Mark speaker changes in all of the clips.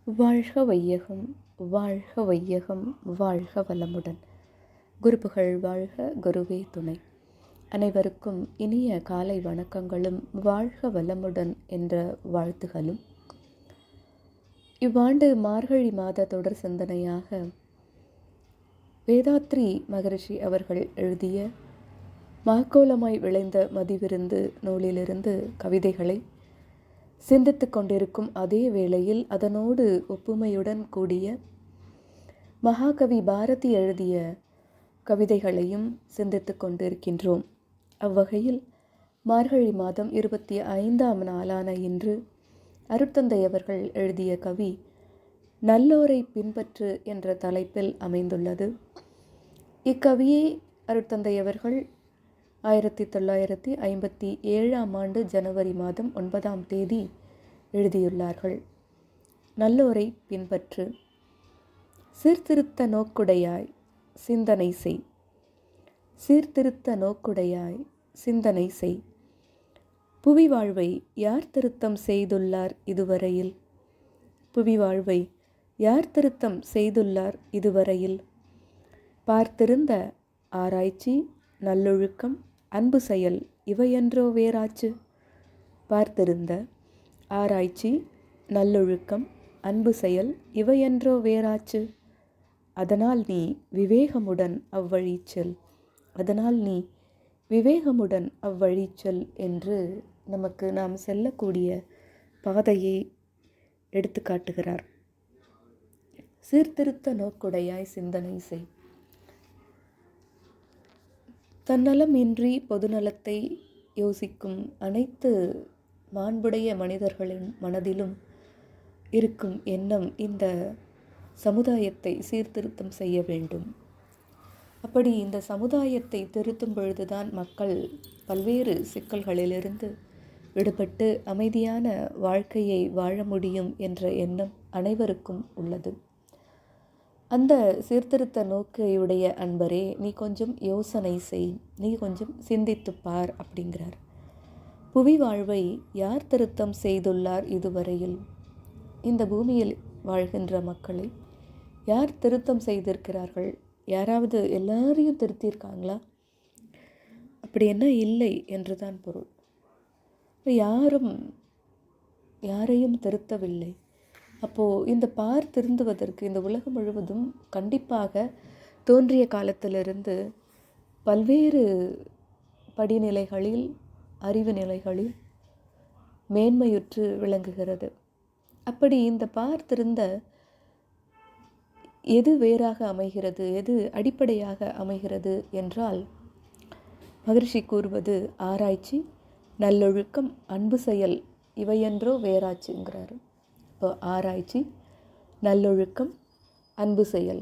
Speaker 1: வாழ்க வையகம், வாழ்க வையகம், வாழ்க வளமுடன். குருப்புகழ் வாழ்க, குருவே துணை. அனைவருக்கும் இனிய காலை வணக்கங்களும் வாழ்க வளமுடன் என்ற வாழ்த்துகளும். இவ்வாண்டு மார்கழி மாத தொடர் சிந்தனையாக வேதாத்ரி மகரிஷி அவர்கள் எழுதிய மாக்கோலமாய் விளைந்த மதிவிருந்து நூலிலிருந்து கவிதைகளை சிந்தித்து கொண்டிருக்கும் அதே வேளையில் அதனோடு ஒப்புமையுடன் கூடிய மகாகவி பாரதி எழுதிய கவிதைகளையும் சிந்தித்து கொண்டிருக்கின்றோம். அவ்வகையில் மார்கழி மாதம் 25ஆம் நாளான இன்று அருட்தந்தை அவர்கள் எழுதிய கவி நல்லோரை பின்பற்று என்ற தலைப்பில் அமைந்துள்ளது. இக்கவியை அருட்தந்தை அவர்கள் 1957ஆம் ஆண்டு ஜனவரி மாதம் 9ஆம் தேதி எழுதியுள்ளார்கள். நல்லோரை பின்பற்று. சீர்திருத்த நோக்குடையாய் சிந்தனை செய். சீர்திருத்த நோக்குடையாய் சிந்தனை செய். புவி வாழ்வை யார் திருத்தம் செய்துள்ளார் இதுவரையில்? புவி வாழ்வை யார் திருத்தம் செய்துள்ளார் இதுவரையில்? பார்த்திருந்த ஆராய்ச்சி, நல்லொழுக்கம், அன்பு செயல் இவையன்றோ வேறாச்சு? பார்த்திருந்த ஆராய்ச்சி, நல்லொழுக்கம், அன்பு செயல் இவையன்றோ வேறாச்சு? அதனால் நீ விவேகமுடன் அவ்வழி செல். அதனால் நீ விவேகமுடன் அவ்வழி செல் என்று நமக்கு நாம் செல்லக்கூடிய பாதையை எடுத்து காட்டுகிறார். சீர்திருத்த நோக்குடையாய் சிந்தனை செய். தன்னலம் இன்றி பொதுநலத்தை யோசிக்கும் அனைத்து மாண்புடைய மனிதர்களின் மனதிலும் இருக்கும் எண்ணம் இந்த சமுதாயத்தை சீர்திருத்தம் செய்ய வேண்டும். அப்படி இந்த சமுதாயத்தை திருத்தும் பொழுதுதான் மக்கள் பல்வேறு சிக்கல்களிலிருந்து விடுபட்டு அமைதியான வாழ்க்கையை வாழ முடியும் என்ற எண்ணம் அனைவருக்கும் உள்ளது. அந்த சீர்திருத்த நோக்கையுடைய அன்பரே, நீ கொஞ்சம் யோசனை செய், நீ கொஞ்சம் சிந்தித்துப்பார் அப்படிங்கிறார். புவி வாழ்வை யார் திருத்தம் செய்துள்ளார் இதுவரையில்? இந்த பூமியில் வாழ்கின்ற மக்களை யார் திருத்தம் செய்திருக்கிறார்கள்? யாராவது எல்லாரையும் திருத்தியிருக்காங்களா? அப்படி என்ன இல்லை என்றுதான் பொருள். யாரும் யாரையும் திருத்தவில்லை. அப்போது இந்த திருந்துவதற்கு இந்த உலகம் முழுவதும் கண்டிப்பாக தோன்றிய காலத்திலிருந்து பல்வேறு படிநிலைகளில், அறிவு நிலைகளில் மேன்மையுற்று விளங்குகிறது. அப்படி இந்த திருந்த எது வேறாக அமைகிறது, எது அடிப்படையாக அமைகிறது என்றால், மகரிஷி கூறுவது ஆராய்ச்சி, நல்லொழுக்கம், அன்பு செயல் இவையன்றோ வேறாச்சுங்கிறாரு. இப்போ ஆராய்ச்சி, நல்லொழுக்கம், அன்பு செயல்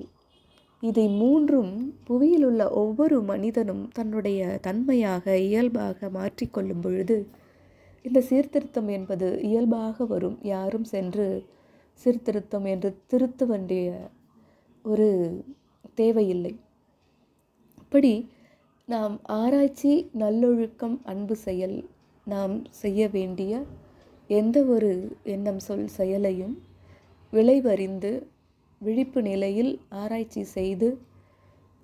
Speaker 1: இதை மூன்றும் புவியில் உள்ள ஒவ்வொரு மனிதனும் தன்னுடைய தன்மையாக இயல்பாக மாற்றிக்கொள்ளும் பொழுது இந்த சீர்திருத்தம் என்பது இயல்பாக வரும். யாரும் சென்று சீர்திருத்தம் என்று திருத்த வேண்டிய ஒரு தேவையில்லை. அப்படி நாம் ஆராய்ச்சி, நல்லொழுக்கம், அன்பு செயல் நாம் செய்ய வேண்டிய எந்த ஒரு எண்ணம், சொல், செயலையும் விளைவறிந்து விழிப்பு நிலையில் ஆராய்ச்சி செய்து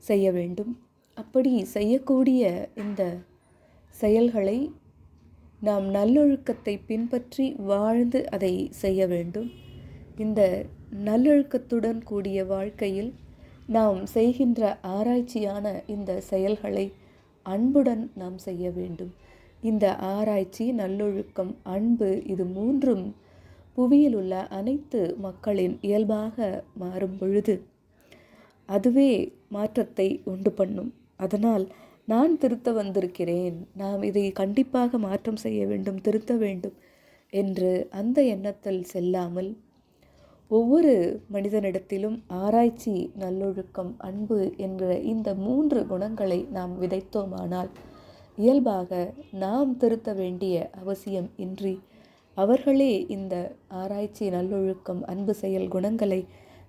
Speaker 1: செய்ய வேண்டும். அப்படி செய்யக்கூடிய இந்த செயல்களை நாம் நல்லொழுக்கத்தை பின்பற்றி வாழ்ந்து அதை செய்ய வேண்டும். இந்த நல்லொழுக்கத்துடன் கூடிய வாழ்க்கையில் நாம் செய்கின்ற ஆராய்ச்சியான இந்த செயல்களை அன்புடன் நாம் செய்ய வேண்டும். இந்த ஆராய்ச்சி, நல்லொழுக்கம், அன்பு இது மூன்றும் புவியில் உள்ள அனைத்து மக்களின் இயல்பாக மாறும் பொழுது அதுவே மாற்றத்தை உண்டு பண்ணும். அதனால் நான் திருத்த வந்திருக்கிறேன், நாம் இதை கண்டிப்பாக மாற்றம் செய்ய வேண்டும், திருத்த வேண்டும் என்று அந்த எண்ணத்தில் செல்லாமல் ஒவ்வொரு மனிதனிடத்திலும் ஆராய்ச்சி, நல்லொழுக்கம், அன்பு என்ற இந்த 3 குணங்களை நாம் விதைத்தோமானால் இயல்பாக நாம் திருத்த வேண்டிய அவசியம் இன்றி அவர்களே இந்த ஆராய்ச்சி, நல்லொழுக்கம், அன்பு செயல் குணங்களை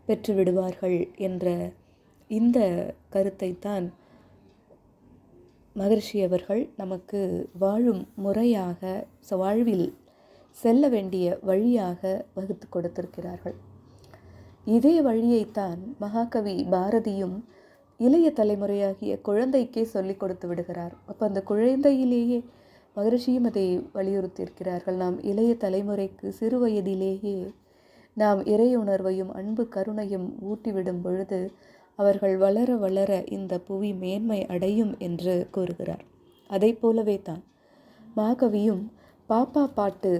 Speaker 1: பெற்றுவிடுவார்கள் என்ற இந்த கருத்தைத்தான் மகரிஷி அவர்கள் நமக்கு வாழும் முறையாக, வாழ்வில் செல்ல வேண்டிய வழியாக வகுத்து கொடுத்திருக்கிறார்கள். இதே வழியைத்தான் மகாகவி பாரதியும் இளைய தலைமுறையாகிய குழந்தைக்கே சொல்லிக் கொடுத்து விடுகிறார். அப்போ அந்த குழந்தையிலேயே மகரிஷியும் அதை வலியுறுத்தியிருக்கிறார்கள். நாம் இளைய தலைமுறைக்கு சிறு வயதிலேயே நாம் இறை உணர்வையும் அன்பு கருணையும் ஊட்டிவிடும் பொழுது அவர்கள் வளர வளர இந்த புவி மேன்மை அடையும் என்று கூறுகிறார். அதை போலவே தான் மகாகவியும் பாப்பா பாட்டு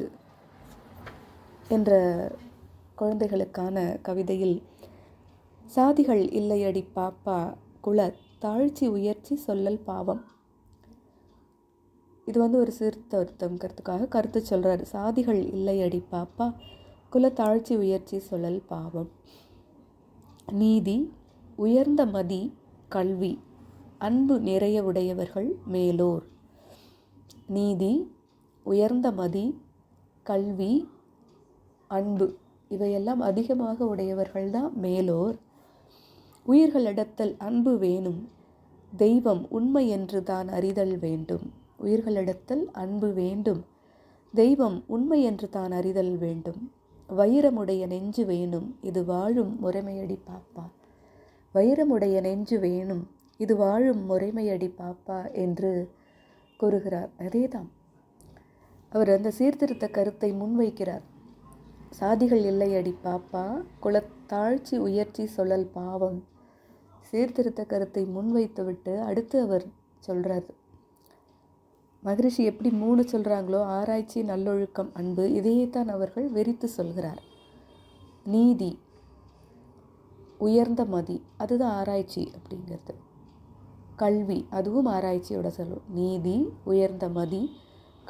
Speaker 1: என்ற குழந்தைகளுக்கான கவிதையில் சாதிகள் இல்லையடி பாப்பா குல தாழ்ச்சி உயர்ச்சி சொல்லல் பாவம், இது ஒரு சீர்திருத்தம்ங்கிறதுக்காக கருத்து சொல்கிறார். சாதிகள் இல்லையடி பாப்பா குல தாழ்ச்சி உயர்ச்சி சொல்லல் பாவம், நீதி உயர்ந்த மதி கல்வி அன்பு நிறைய உடையவர்கள் மேலோர். நீதி உயர்ந்த மதி கல்வி அன்பு இவையெல்லாம் அதிகமாக உடையவர்கள்தான் மேலோர். உயிர்களிடத்தில் அன்பு வேணும், தெய்வம் உண்மை என்று தான் அறிதல் வேண்டும். உயிர்களிடத்தில் அன்பு வேண்டும், தெய்வம் உண்மை என்று தான் அறிதல் வேண்டும். வைரமுடைய நெஞ்சு வேணும், இது வாழும் முறைமையடி பாப்பா. வைரமுடைய நெஞ்சு வேணும், இது வாழும் முறைமையடி பாப்பா என்று கூறுகிறார். அதேதான் அவர் அந்த சீர்திருத்த கருத்தை முன்வைக்கிறார். சாதிகள் இல்லையடி பாப்பா குலத்தாழ்ச்சி உயர்ச்சி சொல்லல் பாவம். சீர்திருத்த கருத்தை முன்வைத்து விட்டு அடுத்து அவர் சொல்கிறார், மகரிஷி எப்படி 3 சொல்கிறாங்களோ ஆராய்ச்சி நல்லொழுக்கம் அன்பு, இதையே தான் அவர்கள் வெறித்து சொல்கிறார். நீதி உயர்ந்த மதி அதுதான் ஆராய்ச்சி அப்படிங்கிறது. கல்வி அதுவும் ஆராய்ச்சியோட சொல்லும். நீதி உயர்ந்த மதி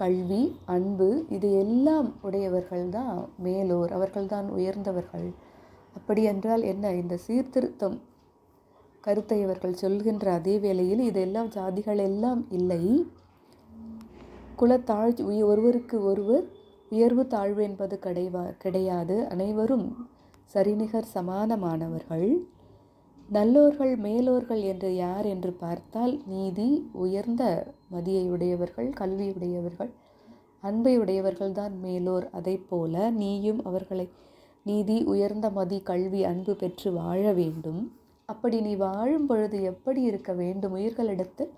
Speaker 1: கல்வி அன்பு இது எல்லாம் உடையவர்கள் தான் மேலோர், அவர்கள்தான் உயர்ந்தவர்கள். அப்படி என்றால் என்ன? இந்த சீர்திருத்தம் கருத்தை அவர்கள் சொல்கின்ற அதே வேளையில் இதெல்லாம் சாதிகள் எல்லாம் இல்லை, குலத்தாழ்ச்சி ஒருவருக்கு ஒருவர் உயர்வு தாழ்வு என்பது கிடையாது, அனைவரும் சரிநிகர் சமானமானவர்கள். நல்லோர்கள் மேலோர்கள் என்று யார் என்று பார்த்தால் நீதி உயர்ந்த மதியை உடையவர்கள் கல்வியுடையவர்கள் அன்பை உடையவர்கள் தான் மேலோர். அதை போல நீயும் அவர்களை நீதி உயர்ந்த மதி கல்வி அன்பு பெற்று வாழ வேண்டும். அப்படி நீ வாழும் பொழுது எப்படி இருக்க வேண்டும்? உயிர்களிடத்தில்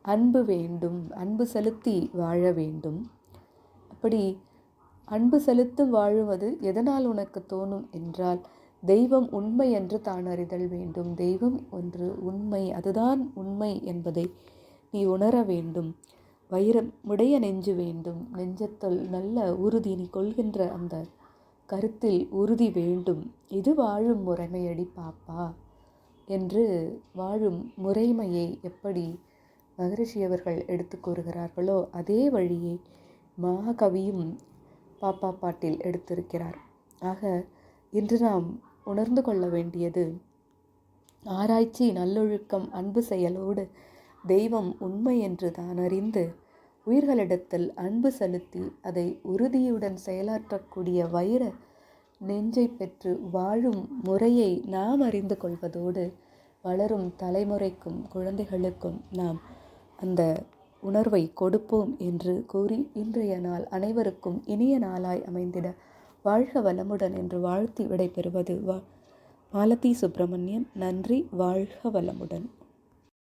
Speaker 1: அன்பு வேண்டும், அன்பு செலுத்தி வாழ வேண்டும். அப்படி அன்பு செலுத்தி வாழுவது எதனால் உனக்கு தோணும் என்றால் தெய்வம் உண்மை என்று தான் அறிதல் வேண்டும். தெய்வம் ஒன்று உண்மை, அதுதான் உண்மை என்பதை நீ உணர வேண்டும். வைரமுடைய நெஞ்சு வேண்டும், நெஞ்சத்தில் நல்ல உறுதி, நீ கொள்கின்ற அந்த கருத்தில் உறுதி வேண்டும். இது வாழும் முறைமையடி பாப்பா என்று வாழும் முறைமையை எப்படி மகரிஷி அவர்கள் எடுத்து கூறுகிறார்களோ அதே வழியை மகாகவியும் பாப்பா பாட்டில் எடுத்திருக்கிறார். ஆக இன்று நாம் உணர்ந்து கொள்ள வேண்டியது ஆராய்ச்சி நல்லொழுக்கம் அன்பு செயலோடு தெய்வம் உண்மை என்று தான் அறிந்து உயிர்களிடத்தில் அன்பு செலுத்தி அதை உறுதியுடன் செயலாற்றக்கூடிய வைர நெஞ்சை பெற்று வாழும் முறையை நாம் அறிந்து கொள்வதோடு வளரும் தலைமுறைக்கும் குழந்தைகளுக்கும் நாம் அந்த உணர்வை கொடுப்போம் என்று கூறி இன்றைய நாள் அனைவருக்கும் இனிய நாளாய் அமைந்திட வாழ்க வளமுடன் என்று வாழ்த்தி விடைபெறுவது மாலதி சுப்பிரமணியன். நன்றி. வாழ்க வளமுடன்.